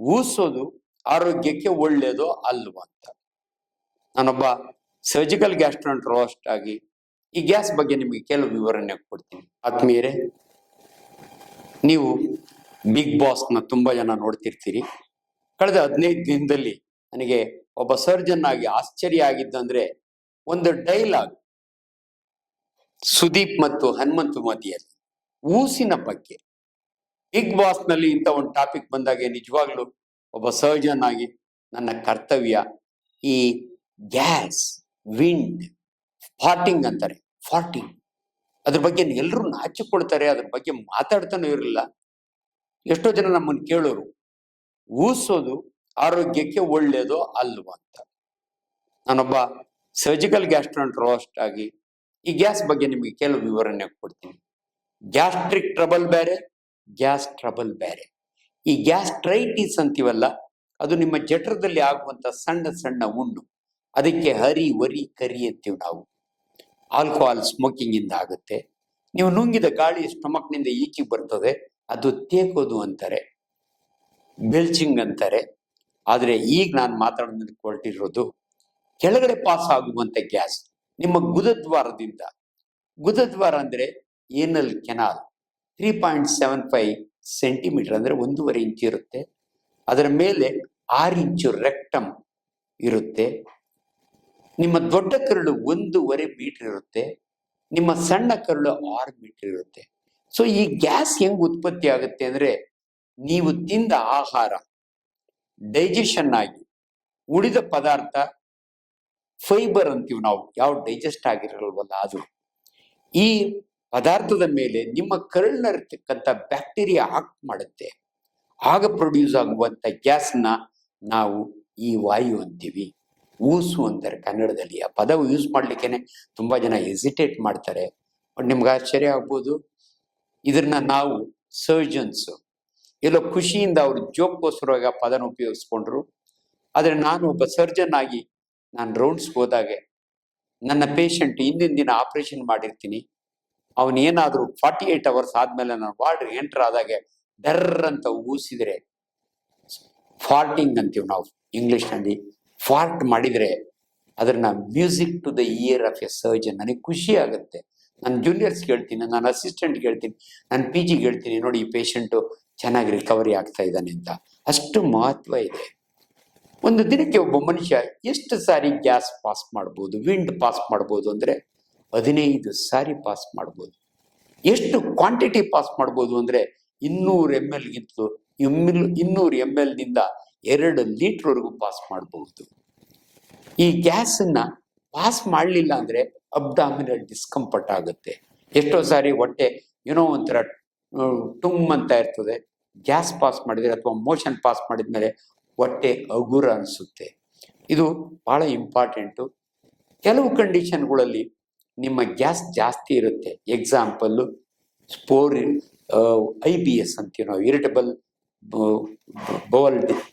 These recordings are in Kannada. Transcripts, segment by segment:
ಊಸೋದು ಆರೋಗ್ಯಕ್ಕೆ ಒಳ್ಳೇದೋ ಅಲ್ವಾ ಅಂತ. ನಾನೊಬ್ಬ ಸರ್ಜಿಕಲ್ ಗ್ಯಾಸ್ಟ್ರೋಂಟ್ರಾಲಜಿಸ್ಟ್ ಆಗಿ ಈ ಗ್ಯಾಸ್ ಬಗ್ಗೆ ನಿಮಗೆ ಕೆಲವು ವಿವರಣೆ ಕೊಡ್ತೀನಿ. ಆತ್ಮೀಯರೇ, ನೀವು ಬಿಗ್ ಬಾಸ್ನ ತುಂಬಾ ಜನ ನೋಡ್ತಿರ್ತೀರಿ. ಕಳೆದ 15 ದಿನದಲ್ಲಿ ನನಗೆ ಒಬ್ಬ ಸರ್ಜನ್ ಆಗಿ ಆಶ್ಚರ್ಯ ಆಗಿದ್ದಂದ್ರೆ ಒಂದು ಡೈಲಾಗ್ ಸುದೀಪ್ ಮತ್ತು ಹನುಮಂತು ಮಧ್ಯೆಯಲ್ಲಿ ಊಸಿನ ಬಗ್ಗೆ. ಬಿಗ್ ಬಾಸ್ ನಲ್ಲಿ ಇಂಥ ಒಂದು ಟಾಪಿಕ್ ಬಂದಾಗ ನಿಜವಾಗ್ಲೂ ಒಬ್ಬ ಸರ್ಜನ್ ಆಗಿ ನನ್ನ ಕರ್ತವ್ಯ ಈ ಗ್ಯಾಸ್, ವಿಂಡ್, ಫಾರ್ಟಿಂಗ್ ಅಂತಾರೆ, ಫಾರ್ಟಿಂಗ್ ಅದ್ರ ಬಗ್ಗೆ ಎಲ್ಲರೂ ನಾಚಿಕೊಳ್ತಾರೆ, ಅದ್ರ ಬಗ್ಗೆ ಮಾತಾಡ್ತಾನೆ ಇರಲಿಲ್ಲ. ಎಷ್ಟೋ ಜನ ನಮ್ಮನ್ನು ಕೇಳೋರು ಊಸೋದು ಆರೋಗ್ಯಕ್ಕೆ ಒಳ್ಳೇದೋ ಅಲ್ವಾ ಅಂತ. ನಾನೊಬ್ಬ ಸರ್ಜಿಕಲ್ ಗ್ಯಾಸ್ಟ್ರೋಂಟ್ರಾಲಜಿಸ್ಟ್ ಆಗಿ ಈ ಗ್ಯಾಸ್ ಬಗ್ಗೆ ನಿಮಗೆ ಕೆಲವು ವಿವರಣೆ ಕೊಡ್ತೀನಿ. ಗ್ಯಾಸ್ಟ್ರಿಕ್ ಟ್ರಬಲ್ ಬೇರೆ, ಗ್ಯಾಸ್ ಟ್ರಬಲ್ ಬೇರೆ. ಈ ಗ್ಯಾಸ್ಟ್ರೈಟಿಸ್ ಅಂತೀವಲ್ಲ, ಅದು ನಿಮ್ಮ ಜಠರದಲ್ಲಿ ಆಗುವಂತ ಸಣ್ಣ ಸಣ್ಣ ಹುಣ್ಣು. ಅದಕ್ಕೆ ಹರಿ ವರಿ ಕರಿ ಅಂತೀವಿ ನಾವು. ಆಲ್ಕೋಹಾಲ್ ಸ್ಮೋಕಿಂಗ್ ಇಂದ ಆಗುತ್ತೆ. ನೀವು ನುಂಗಿದ ಗಾಳಿ ಸ್ಟಮಕ್ನಿಂದ ಈಚೆಗೆ ಬರ್ತದೆ, ಅದು ತೇಕೋದು ಅಂತಾರೆ, ಬೆಲ್ಚಿಂಗ್ ಅಂತಾರೆ. ಆದ್ರೆ ಈಗ ನಾನು ಮಾತಾಡೋದಕ್ಕೆ ಹೊರಟಿರೋದು ಕೆಳಗಡೆ ಪಾಸ್ ಆಗುವಂತ ಗ್ಯಾಸ್ ನಿಮ್ಮ ಗುದದ್ವಾರದಿಂದ. ಗುದದ್ವಾರ ಅಂದ್ರೆ ಏನಲ್ ಕೆನಾಲ್ 3.75 ಸೆಂಟಿಮೀಟರ್ ಅಂದ್ರೆ 1.5 ಇಂಚು ಇರುತ್ತೆ. ಅದರ ಮೇಲೆ 6 ಇಂಚು ರೆಕ್ಟಮ್ ಇರುತ್ತೆ. ನಿಮ್ಮ ದೊಡ್ಡ ಕರಳು 1.5 ಮೀಟರ್ ಇರುತ್ತೆ. ನಿಮ್ಮ ಸಣ್ಣ ಕರಳು 6 ಮೀಟರ್ ಇರುತ್ತೆ. ಸೊ ಈ ಗ್ಯಾಸ್ ಹೆಂಗ್ ಉತ್ಪತ್ತಿ ಆಗುತ್ತೆ ಅಂದ್ರೆ, ನೀವು ತಿಂದ ಆಹಾರ ಡೈಜೆಷನ್ ಆಗಿ ಉಳಿದ ಪದಾರ್ಥ ಫೈಬರ್ ಅಂತೀವಿ ನಾವು, ಯಾವ ಡೈಜೆಸ್ಟ್ ಆಗಿರಲ್ವಲ್ಲ ಅದು, ಈ ಪದಾರ್ಥದ ಮೇಲೆ ನಿಮ್ಮ ಕರಳಿನಲ್ಲಿರ್ತಕ್ಕಂಥ ಬ್ಯಾಕ್ಟೀರಿಯಾ ಆಕ್ಟ್ ಮಾಡುತ್ತೆ. ಆಗ ಪ್ರೊಡ್ಯೂಸ್ ಆಗುವಂತ ಗ್ಯಾಸ್ನ ನಾವು ಈ ವಾಯು ಅಂತೀವಿ, ಊಸು ಅಂತಾರೆ ಕನ್ನಡದಲ್ಲಿ. ಆ ಪದ ಯೂಸ್ ಮಾಡ್ಲಿಕ್ಕೇನೆ ತುಂಬಾ ಜನ ಹೆಸಿಟೇಟ್ ಮಾಡ್ತಾರೆ. ಬಟ್ ನಿಮ್ಗೆ ಆಶ್ಚರ್ಯ ಆಗ್ಬೋದು, ಇದನ್ನ ನಾವು ಸರ್ಜನ್ಸ್ ಎಲ್ಲೋ ಖುಷಿಯಿಂದ ಅವರು ಜೋಕ್ಗೋಸ್ಕರವಾಗಿ ಆ ಪದನ ಉಪಯೋಗಿಸ್ಕೊಂಡ್ರು. ಆದ್ರೆ ನಾನು ಒಬ್ಬ ಸರ್ಜನ್ ಆಗಿ ನಾನು ರೌಂಡ್ಸ್ಗೆ ಹೋದಾಗೆ ನನ್ನ ಪೇಷಂಟ್ ಹಿಂದಿನ ದಿನ ಆಪರೇಷನ್ ಮಾಡಿರ್ತೀನಿ, ಅವನೇನಾದ್ರೂ 48 ಅವರ್ಸ್ ಆದ್ಮೇಲೆ ನಾನು ವಾರ್ಡ್ ಎಂಟರ್ ಆದಾಗೆ ಡರ್ ಅಂತ ಊಸಿದ್ರೆ, ಫಾರ್ಟಿಂಗ್ ಅಂತೀವಿ ನಾವು ಇಂಗ್ಲಿಷ್ ನಲ್ಲಿ, ಫಾರ್ಟ್ ಮಾಡಿದ್ರೆ ಅದನ್ನ music to the ear of a surgeon. ನನಗೆ ಖುಷಿ ಆಗುತ್ತೆ. ನನ್ನ ಜೂನಿಯರ್ಸ್ ಹೇಳ್ತೀನಿ, ನನ್ನ ಅಸಿಸ್ಟೆಂಟ್ ಹೇಳ್ತೀನಿ, ನನ್ನ PG ಹೇಳ್ತೀನಿ, ನೋಡಿ ಈ ಪೇಷಂಟು ಚೆನ್ನಾಗಿ ರಿಕವರಿ ಆಗ್ತಾ ಇದ್ದಾನೆ ಅಂತ. ಅಷ್ಟು ಮಹತ್ವ ಇದೆ. ಒಂದು ದಿನಕ್ಕೆ ಒಬ್ಬ ಮನುಷ್ಯ ಎಷ್ಟು ಸಾರಿ ಗ್ಯಾಸ್ ಪಾಸ್ ಮಾಡ್ಬೋದು, ವಿಂಡ್ ಪಾಸ್ ಮಾಡ್ಬೋದು ಅಂದ್ರೆ 15 ಸಾರಿ ಪಾಸ್ ಮಾಡ್ಬೋದು. ಎಷ್ಟು ಕ್ವಾಂಟಿಟಿ ಪಾಸ್ ಮಾಡ್ಬೋದು ಅಂದ್ರೆ 200 ml ಗಿಂತ 200 ml ನಿಂದ 2 ಲೀಟರ್ ವರೆಗೂ ಪಾಸ್ ಮಾಡಬಹುದು. ಈ ಗ್ಯಾಸನ್ನ ಪಾಸ್ ಮಾಡಲಿಲ್ಲ ಅಂದ್ರೆ ಅಬ್ಡಾಮಿನಲ್ ಡಿಸ್ಕಂಫರ್ಟ್ ಆಗುತ್ತೆ. ಎಷ್ಟೋ ಸಾರಿ ಹೊಟ್ಟೆ ಏನೋ ಒಂಥರ ಟುಮ್ ಅಂತ ಇರ್ತದೆ. ಗ್ಯಾಸ್ ಪಾಸ್ ಮಾಡಿದ್ರೆ ಅಥವಾ ಮೋಷನ್ ಪಾಸ್ ಮಾಡಿದ್ಮೇಲೆ ಹೊಟ್ಟೆ ಹಗುರ ಅನಿಸುತ್ತೆ. ಇದು ಬಹಳ ಇಂಪಾರ್ಟೆಂಟು. ಕೆಲವು ಕಂಡೀಷನ್ಗಳಲ್ಲಿ ನಿಮ್ಮ ಗ್ಯಾಸ್ ಜಾಸ್ತಿ ಇರುತ್ತೆ. ಎಕ್ಸಾಂಪಲ್ ಸ್ಪೋರ್ IBS ಅಂತೀವಿ ನಾವು, ಇರಿಟಬಲ್ ಬೌಲ್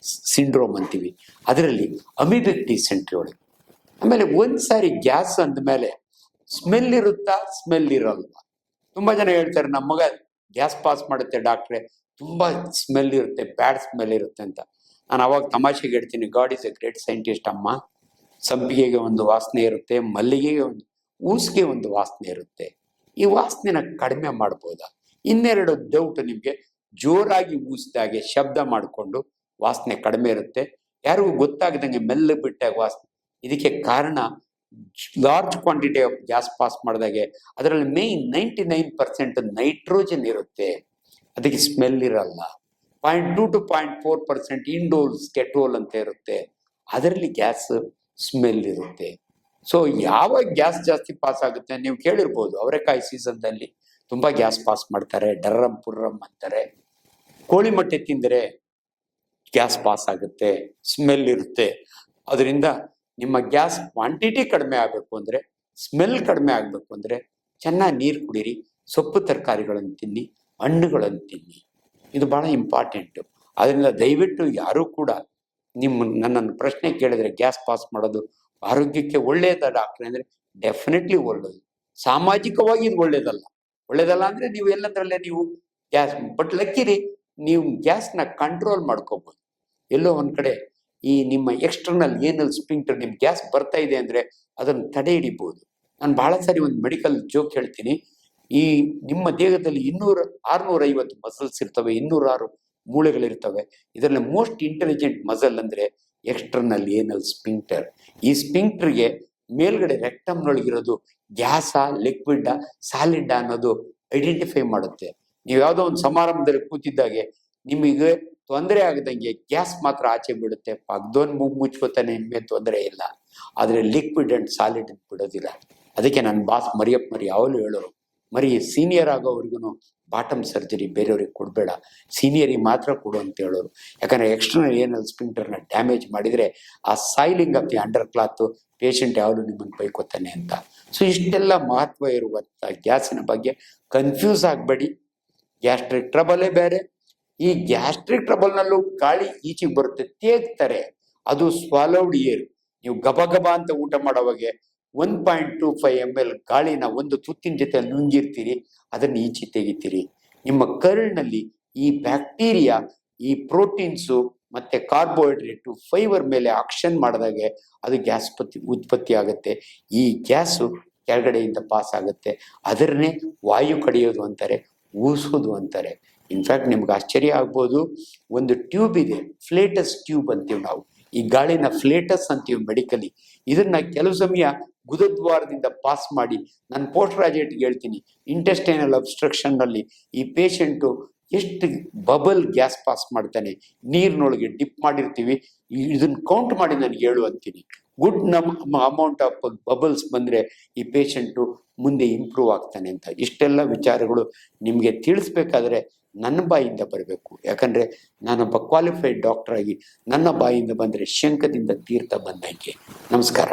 ಸಿಂಡ್ರೋಮ್ ಅಂತೀವಿ. ಅದರಲ್ಲಿ ಅಮೀಬಿಕ್ ಡಿಸೆಂಟ್ರಿ ಒಳಗೆ. ಆಮೇಲೆ ಒಂದ್ಸಾರಿ ಗ್ಯಾಸ್ ಅಂದಮೇಲೆ ಸ್ಮೆಲ್ ಇರುತ್ತಾ, ಸ್ಮೆಲ್ ಇರಲ್ವಾ? ತುಂಬಾ ಜನ ಹೇಳ್ತಾರೆ ನಮ್ಮ ಮಗ ಗ್ಯಾಸ್ ಪಾಸ್ ಮಾಡುತ್ತೆ ಡಾಕ್ಟ್ರೆ, ತುಂಬಾ ಸ್ಮೆಲ್ ಇರುತ್ತೆ, ಬ್ಯಾಡ್ ಸ್ಮೆಲ್ ಇರುತ್ತೆ ಅಂತ. ನಾನು ಅವಾಗ ತಮಾಷೆಗೆ ಹೇಳ್ತೀನಿ, god is A great scientist ಅಮ್ಮ. ಸಂಪಿಗೆಗೆ ಒಂದು ವಾಸನೆ ಇರುತ್ತೆ, ಮಲ್ಲಿಗೆಗೆ ಒಂದು, ಊಸಿಗೆ ಒಂದು ವಾಸನೆ ಇರುತ್ತೆ. ಈ ವಾಸನೆನ ಕಡಿಮೆ ಮಾಡ್ಬೋದಾ? ಇನ್ನೆರಡು ಡೌಟ್ ನಿಮ್ಗೆ. ಜೋರಾಗಿ ಊಸಿದಾಗೆ ಶಬ್ದ ಮಾಡಿಕೊಂಡು ವಾಸನೆ ಕಡಿಮೆ ಇರುತ್ತೆ, ಯಾರಿಗೂ ಗೊತ್ತಾಗದಂಗೆ ಮೆಲ್ಲ ಬಿಟ್ಟಾಗ ವಾಸನೆ. ಇದಕ್ಕೆ ಕಾರಣ large quantity of gas pass ಮಾಡಿದಾಗೆ ಅದರಲ್ಲಿ ಮೇನ್ 99% ನೈಟ್ರೋಜನ್ ಇರುತ್ತೆ, ಅದಕ್ಕೆ ಸ್ಮೆಲ್ ಇರಲ್ಲ. 0.2 to 0.4% ಇಂಡೋಲ್ ಕೆಟೋಲ್ ಅಂತ ಇರುತ್ತೆ, ಅದರಲ್ಲಿ ಗ್ಯಾಸ್ ಸ್ಮೆಲ್ ಇರುತ್ತೆ. ಸೊ ಯಾವಾಗ ಗ್ಯಾಸ್ ಜಾಸ್ತಿ ಪಾಸ್ ಆಗುತ್ತೆ ನೀವು ಕೇಳಿರ್ಬೋದು, ಅವರೆಕಾಯಿ ಸೀಸನ್ದಲ್ಲಿ ತುಂಬಾ ಗ್ಯಾಸ್ ಪಾಸ್ ಮಾಡ್ತಾರೆ, ಡರ್ರಂ ಪುರ್ರಂ ಅಂತಾರೆ. ಕೋಳಿ ಮೊಟ್ಟೆ ತಿಂದರೆ ಗ್ಯಾಸ್ ಪಾಸ್ ಆಗುತ್ತೆ, ಸ್ಮೆಲ್ ಇರುತ್ತೆ. ಅದರಿಂದ ನಿಮ್ಮ ಗ್ಯಾಸ್ ಕ್ವಾಂಟಿಟಿ ಕಡಿಮೆ ಆಗಬೇಕು ಅಂದ್ರೆ, ಸ್ಮೆಲ್ ಕಡಿಮೆ ಆಗಬೇಕು ಅಂದ್ರೆ ಚೆನ್ನಾಗಿ ನೀರು ಕುಡೀರಿ, ಸೊಪ್ಪು ತರಕಾರಿಗಳನ್ನು ತಿನ್ನಿ, ಹಣ್ಣುಗಳನ್ನು ತಿನ್ನಿ. ಇದು ಬಹಳ ಇಂಪಾರ್ಟೆಂಟು. ಅದರಿಂದ ದಯವಿಟ್ಟು ಯಾರೂ ಕೂಡ ನನ್ನನ್ನು ಪ್ರಶ್ನೆ ಕೇಳಿದ್ರೆ ಗ್ಯಾಸ್ ಪಾಸ್ ಮಾಡೋದು ಆರೋಗ್ಯಕ್ಕೆ ಒಳ್ಳೆಯದ ಡಾಕ್ಟ್ರೆ ಅಂದ್ರೆ ಡೆಫಿನೆಟ್ಲಿ ಒಳ್ಳೆಯದು. ಸಾಮಾಜಿಕವಾಗಿ ಇದು ಒಳ್ಳೇದಲ್ಲ ಅಂದ್ರೆ ನೀವು ಎಲ್ಲದರಲ್ಲೇ ನೀವು ಗ್ಯಾಸ್, ಬಟ್ ಲಕ್ಕಿರಿ ನೀವು ಗ್ಯಾಸ್ನ ಕಂಟ್ರೋಲ್ ಮಾಡ್ಕೋಬಹುದು. ಎಲ್ಲೋ ಒಂದ್ ಕಡೆ ಈ ನಿಮ್ಮ ಎಕ್ಸ್ಟರ್ನಲ್ ಏನಲ್ ಸ್ಪಿಂಕ್ಟರ್ ನಿಮ್ ಗ್ಯಾಸ್ ಬರ್ತಾ ಇದೆ ಅಂದ್ರೆ ಅದನ್ನು ತಡೆ ಹಿಡಿಬಹುದು. ನಾನು ಬಹಳ ಸಾರಿ ಒಂದು ಮೆಡಿಕಲ್ ಜೋಕ್ ಹೇಳ್ತೀನಿ. ಈ ನಿಮ್ಮ ದೇಹದಲ್ಲಿ 650 ಮಸಲ್ಸ್ ಇರ್ತವೆ, 206 ಮೂಳೆಗಳಿರ್ತವೆ. ಇದರಲ್ಲಿ ಮೋಸ್ಟ್ ಇಂಟೆಲಿಜೆಂಟ್ ಮಸಲ್ ಅಂದ್ರೆ ಎಕ್ಸ್ಟರ್ನಲ್ ಏನಲ್ ಸ್ಪಿಂಕ್ಟರ್. ಈ ಸ್ಪಿಂಕ್ಟರ್ಗೆ ಮೇಲ್ಗಡೆ ರೆಕ್ಟಮ್ನೊಳಗಿರೋದು ಗ್ಯಾಸಾ, ಲಿಕ್ವಿಡ್, ಸಾಲಿಡ್ ಅನ್ನೋದು ಐಡೆಂಟಿಫೈ ಮಾಡುತ್ತೆ. ನೀವು ಯಾವುದೋ ಒಂದು ಸಮಾರಂಭದಲ್ಲಿ ಕೂತಿದ್ದಾಗೆ ನಿಮಗೆ ತೊಂದರೆ ಆಗದಂಗೆ ಗ್ಯಾಸ್ ಮಾತ್ರ ಆಚೆ ಬಿಡುತ್ತೆ. ಪಕ್ಕದೋನ್ ಮೂಗು ಮುಚ್ಕೋತಾನೆ, ನಿಮಗೆ ತೊಂದರೆ ಇಲ್ಲ. ಆದ್ರೆ ಲಿಕ್ವಿಡ್ ಅಂಡ್ ಸಾಲಿಡ್ ಬಿಡೋದಿಲ್ಲ. ಅದಕ್ಕೆ ನನ್ನ ಬಾಸ್ ಮರಿಯಪ್ಪ ಮರಿ ಯಾವಾಗಲೂ ಹೇಳೋರು, ಮರಿ ಸೀನಿಯರ್ ಆಗೋವರೆಗೂ ಬಾಟಮ್ ಸರ್ಜರಿ ಬೇರೆಯವ್ರಿಗೆ ಕೊಡಬೇಡ, ಸೀನಿಯರಿಗೆ ಮಾತ್ರ ಕೊಡು ಅಂತ ಹೇಳೋರು. ಯಾಕಂದ್ರೆ ಎಕ್ಸ್ಟರ್ನಲ್ ಏನಲ್ ಸ್ಪಿಂಕ್ಟರ್ನ ಡ್ಯಾಮೇಜ್ ಮಾಡಿದ್ರೆ ಆ soiling of the under cloth patient ಯಾವಾಗಲೂ ನಿಮ್ಮನ್ನು ಬೈಕೋತಾನೆ ಅಂತ. ಸೊ ಇಷ್ಟೆಲ್ಲ ಮಹತ್ವ ಇರುವಂತ ಗ್ಯಾಸಿನ ಬಗ್ಗೆ ಕನ್ಫ್ಯೂಸ್ ಆಗಬೇಡಿ. ಗ್ಯಾಸ್ಟ್ರಿಕ್ ಟ್ರಬಲೇ ಬೇರೆ. ಈ ಗ್ಯಾಸ್ಟ್ರಿಕ್ ಟ್ರಬಲ್ನಲ್ಲೂ ಗಾಳಿ ಈಚೆಗೆ ಬರುತ್ತೆ, ತೇಗ್ತಾರೆ. ಅದು ಸ್ವಾಲೌಡ್ ಏರ್. ನೀವು ಗಬ ಗಬ ಅಂತ ಊಟ ಮಾಡೋವಾಗೆ 1.25 ml ಗಾಳಿನ ಒಂದು ತುತ್ತಿನ ಜೊತೆ ನುಂಗಿರ್ತೀರಿ, ಅದನ್ನ ಈಚೆ ತೆಗಿತೀರಿ. ನಿಮ್ಮ ಕರುಳಿನಲ್ಲಿ ಈ ಬ್ಯಾಕ್ಟೀರಿಯಾ, ಈ ಪ್ರೋಟೀನ್ಸು ಮತ್ತೆ ಕಾರ್ಬೋಹೈಡ್ರೇಟು, ಫೈಬರ್ ಮೇಲೆ ಆಕ್ಷನ್ ಮಾಡಿದಾಗೆ ಅದು ಗ್ಯಾಸ್ ಉತ್ಪತ್ತಿ ಆಗುತ್ತೆ. ಈ ಗ್ಯಾಸು ಕೆಳಗಡೆಯಿಂದ ಪಾಸ್ ಆಗುತ್ತೆ. ಅದನ್ನೇ ವಾಯು ಕಡಿಯೋದು ಅಂತಾರೆ, ಊಸೋದು ಅಂತಾರೆ. ಇನ್ಫ್ಯಾಕ್ಟ್ ನಿಮ್ಗೆ ಆಶ್ಚರ್ಯ ಆಗ್ಬೋದು, ಒಂದು ಟ್ಯೂಬ್ ಇದೆ, ಫ್ಲೇಟಸ್ ಟ್ಯೂಬ್ ಅಂತೀವಿ ನಾವು. ಈ ಗಾಳಿನ ಫ್ಲೇಟಸ್ ಅಂತೀವಿ ಮೆಡಿಕಲಿ. ಇದನ್ನ ಕೆಲವು ಸಮಯ ಗುದದ್ವಾರದಿಂದ ಪಾಸ್ ಮಾಡಿ, ನಾನು ಪೋಸ್ಟ್ ಗ್ರಾಜುಯೇಟ್ಗೆ ಹೇಳ್ತೀನಿ, ಇಂಟೆಸ್ಟೈನಲ್ ಅಬ್ಸ್ಟ್ರಕ್ಷನ್ ನಲ್ಲಿ ಈ ಪೇಷಂಟು ಎಷ್ಟು ಬಬಲ್ ಗ್ಯಾಸ್ ಪಾಸ್ ಮಾಡ್ತಾನೆ, ನೀರಿನೊಳಗೆ ಡಿಪ್ ಮಾಡಿರ್ತೀವಿ, ಇದನ್ನ ಕೌಂಟ್ ಮಾಡಿ ನನಗೆ ಹೇಳು ಅಂತೀನಿ. ಗುಡ್ ಅಮೌಂಟ್ ಆಫ್ ಬಬಲ್ಸ್ ಬಂದ್ರೆ ಈ ಪೇಷಂಟು ಮುಂದೆ ಇಂಪ್ರೂವ್ ಆಗ್ತಾನೆ ಅಂತ. ಇಷ್ಟೆಲ್ಲ ವಿಚಾರಗಳು ನಿಮಗೆ ತಿಳಿಸ್ಬೇಕಾದ್ರೆ ನನ್ನ ಬಾಯಿಂದ ಬರಬೇಕು. ಯಾಕಂದ್ರೆ ನಾನೊಬ್ಬ ಕ್ವಾಲಿಫೈಡ್ ಡಾಕ್ಟರ್ ಆಗಿ ನನ್ನ ಬಾಯಿಂದ ಬಂದ್ರೆ ಶಂಕದಿಂದ ತೀರ್ಥ ಬಂದಂಗೆ. ನಮಸ್ಕಾರ.